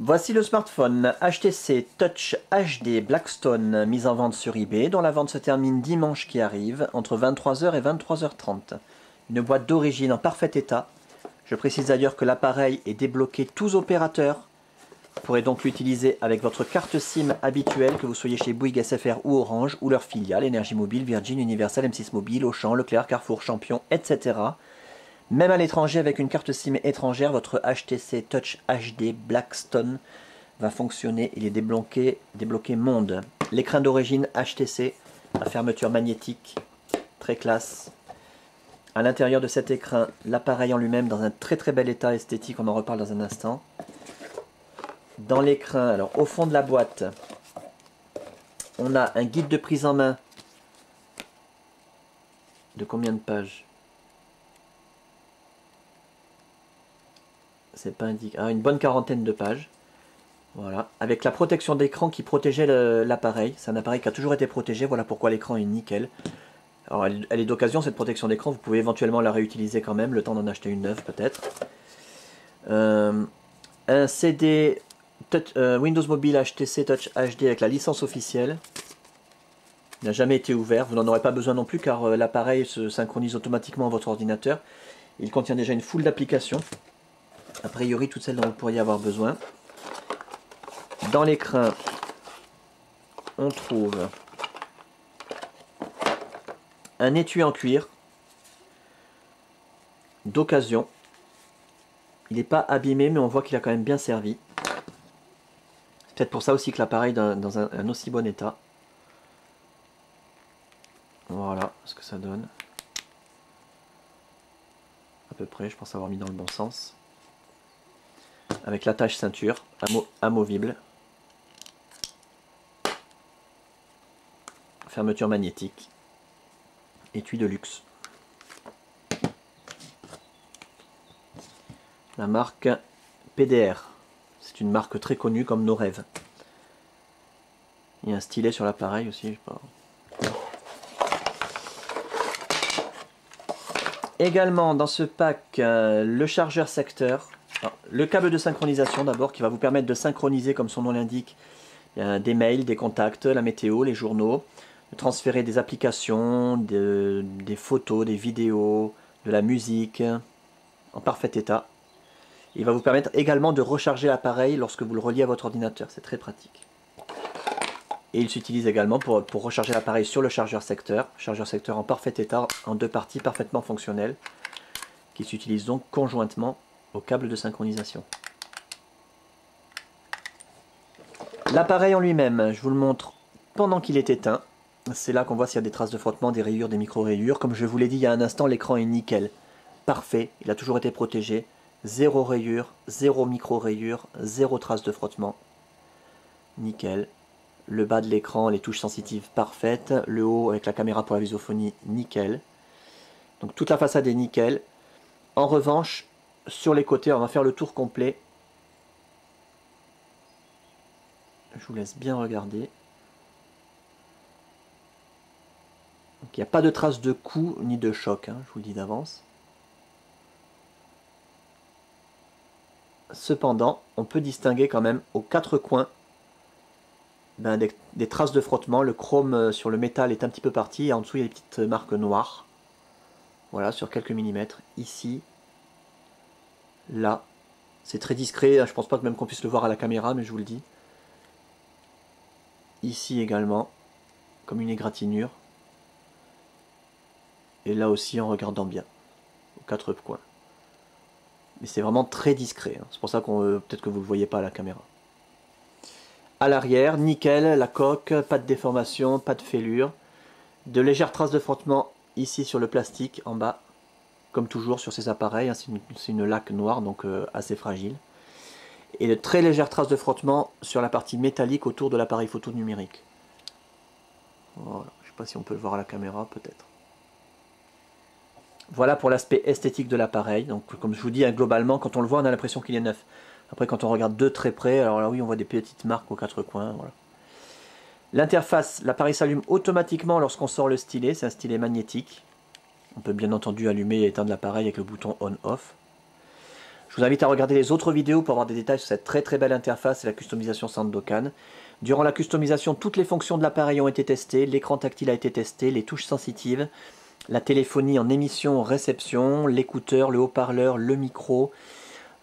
Voici le smartphone HTC Touch HD Blackstone mis en vente sur eBay, dont la vente se termine dimanche qui arrive, entre 23h et 23h30. Une boîte d'origine en parfait état. Je précise d'ailleurs que l'appareil est débloqué tous opérateurs. Vous pourrez donc l'utiliser avec votre carte SIM habituelle, que vous soyez chez Bouygues, SFR ou Orange, ou leur filiale, Énergie Mobile, Virgin, Universal, M6 Mobile, Auchan, Leclerc, Carrefour, Champion, etc. Même à l'étranger, avec une carte SIM étrangère, votre HTC Touch HD Blackstone va fonctionner. Il est débloqué monde. L'écran d'origine HTC, à fermeture magnétique, très classe. À l'intérieur de cet écran, l'appareil en lui-même dans un très bel état esthétique, on en reparle dans un instant. Dans l'écran, alors au fond de la boîte, on a un guide de prise en main de combien de pages? C'est pas indiqué. Ah, une bonne quarantaine de pages. Voilà. Avec la protection d'écran qui protégeait l'appareil. C'est un appareil qui a toujours été protégé. Voilà pourquoi l'écran est nickel. Alors elle est d'occasion cette protection d'écran. Vous pouvez éventuellement la réutiliser quand même. Le temps d'en acheter une neuve peut-être. Un CD Windows Mobile HTC Touch HD avec la licence officielle. Il n'a jamais été ouvert. Vous n'en aurez pas besoin non plus car l'appareil se synchronise automatiquement à votre ordinateur. Il contient déjà une foule d'applications. A priori, toutes celles dont vous pourriez avoir besoin. Dans l'écran, on trouve un étui en cuir d'occasion. Il n'est pas abîmé, mais on voit qu'il a quand même bien servi. C'est peut-être pour ça aussi que l'appareil est dans un aussi bon état. Voilà ce que ça donne. À peu près, je pense avoir mis dans le bon sens. Avec l'attache ceinture amovible. Fermeture magnétique. Étui de luxe. La marque PDR. C'est une marque très connue comme nos rêves. Il y a un stylet sur l'appareil aussi. Je sais pas. Également dans ce pack, le chargeur secteur. Alors, le câble de synchronisation d'abord qui va vous permettre de synchroniser, comme son nom l'indique, des mails, des contacts, la météo, les journaux, de transférer des applications, des photos, des vidéos, de la musique en parfait état. Il va vous permettre également de recharger l'appareil lorsque vous le reliez à votre ordinateur, c'est très pratique. Et il s'utilise également pour recharger l'appareil sur le chargeur secteur en parfait état, en deux parties parfaitement fonctionnelles, qui s'utilisent donc conjointement au câble de synchronisation. L'appareil en lui-même, je vous le montre pendant qu'il est éteint. C'est là qu'on voit s'il y a des traces de frottement, des rayures, des micro-rayures. Comme je vous l'ai dit il y a un instant, l'écran est nickel. Parfait, il a toujours été protégé. Zéro rayure, zéro micro-rayure, zéro trace de frottement. Nickel. Le bas de l'écran, les touches sensitives parfaites. Le haut avec la caméra pour la visophonie, nickel. Donc toute la façade est nickel. En revanche, sur les côtés, on va faire le tour complet. Je vous laisse bien regarder. Donc, il n'y a pas de trace de coup ni de choc, hein, je vous le dis d'avance. Cependant, on peut distinguer quand même aux quatre coins des traces de frottement. Le chrome sur le métal est un petit peu parti et en dessous il y a des petites marques noires. Voilà, sur quelques millimètres. Ici, là, c'est très discret. Je pense pas que même qu'on puisse le voir à la caméra, mais je vous le dis. Ici également, comme une égratignure. Et là aussi en regardant bien, aux quatre coins. Mais c'est vraiment très discret, hein. C'est pour ça qu'on peut-être que vous ne le voyez pas à la caméra. À l'arrière, nickel, la coque, pas de déformation, pas de fêlure. De légères traces de frottement ici sur le plastique en bas, comme toujours sur ces appareils, hein. C'est une laque noire, donc assez fragile. Et de très légères traces de frottement sur la partie métallique autour de l'appareil photo numérique. Voilà. Je ne sais pas si on peut le voir à la caméra, peut-être. Voilà pour l'aspect esthétique de l'appareil. Donc comme je vous dis, hein, globalement, quand on le voit, on a l'impression qu'il est neuf. Après, quand on regarde de très près, alors là oui, on voit des petites marques aux quatre coins. Voilà. L'interface, l'appareil s'allume automatiquement lorsqu'on sort le stylet. C'est un stylet magnétique. On peut bien entendu allumer et éteindre l'appareil avec le bouton on-off. Je vous invite à regarder les autres vidéos pour avoir des détails sur cette très très belle interface et la customisation Sandokan. Durant la customisation, toutes les fonctions de l'appareil ont été testées, l'écran tactile a été testé, les touches sensitives, la téléphonie en émission, réception, l'écouteur, le haut-parleur, le micro,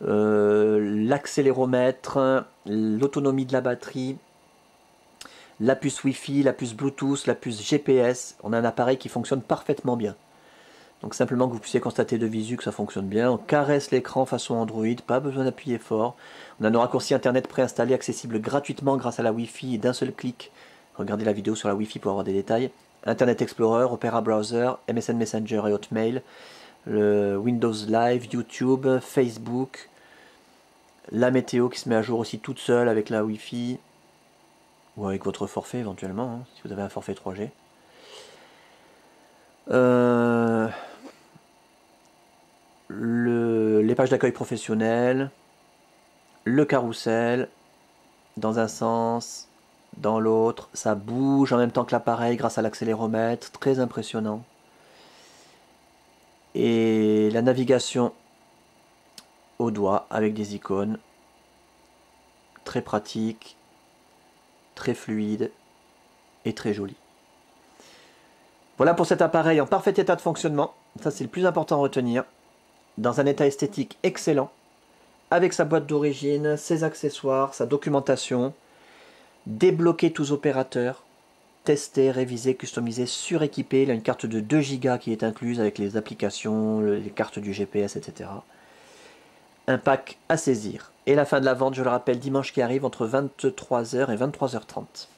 l'accéléromètre, l'autonomie de la batterie, la puce Wi-Fi, la puce Bluetooth, la puce GPS. On a un appareil qui fonctionne parfaitement bien. Donc simplement que vous puissiez constater de visu que ça fonctionne bien. On caresse l'écran façon Android, pas besoin d'appuyer fort. On a nos raccourcis internet préinstallés, accessibles gratuitement grâce à la Wi-Fi et d'un seul clic. Regardez la vidéo sur la Wi-Fi pour avoir des détails. Internet Explorer, Opera Browser, MSN Messenger et Hotmail, le Windows Live, YouTube, Facebook, la météo qui se met à jour aussi toute seule avec la Wi-Fi, ou avec votre forfait éventuellement, hein, si vous avez un forfait 3G. Les pages d'accueil professionnelles, le carrousel, dans un sens, dans l'autre, ça bouge en même temps que l'appareil grâce à l'accéléromètre, très impressionnant. Et la navigation au doigt avec des icônes, très pratique, très fluide et très joli. Voilà pour cet appareil en parfait état de fonctionnement, ça c'est le plus important à retenir, dans un état esthétique excellent, avec sa boîte d'origine, ses accessoires, sa documentation, débloquer tous opérateurs, tester, réviser, customiser, suréquiper. Il a une carte de 2 Go qui est incluse avec les applications, les cartes du GPS, etc. Un pack à saisir. Et la fin de la vente, je le rappelle, dimanche qui arrive entre 23h et 23h30.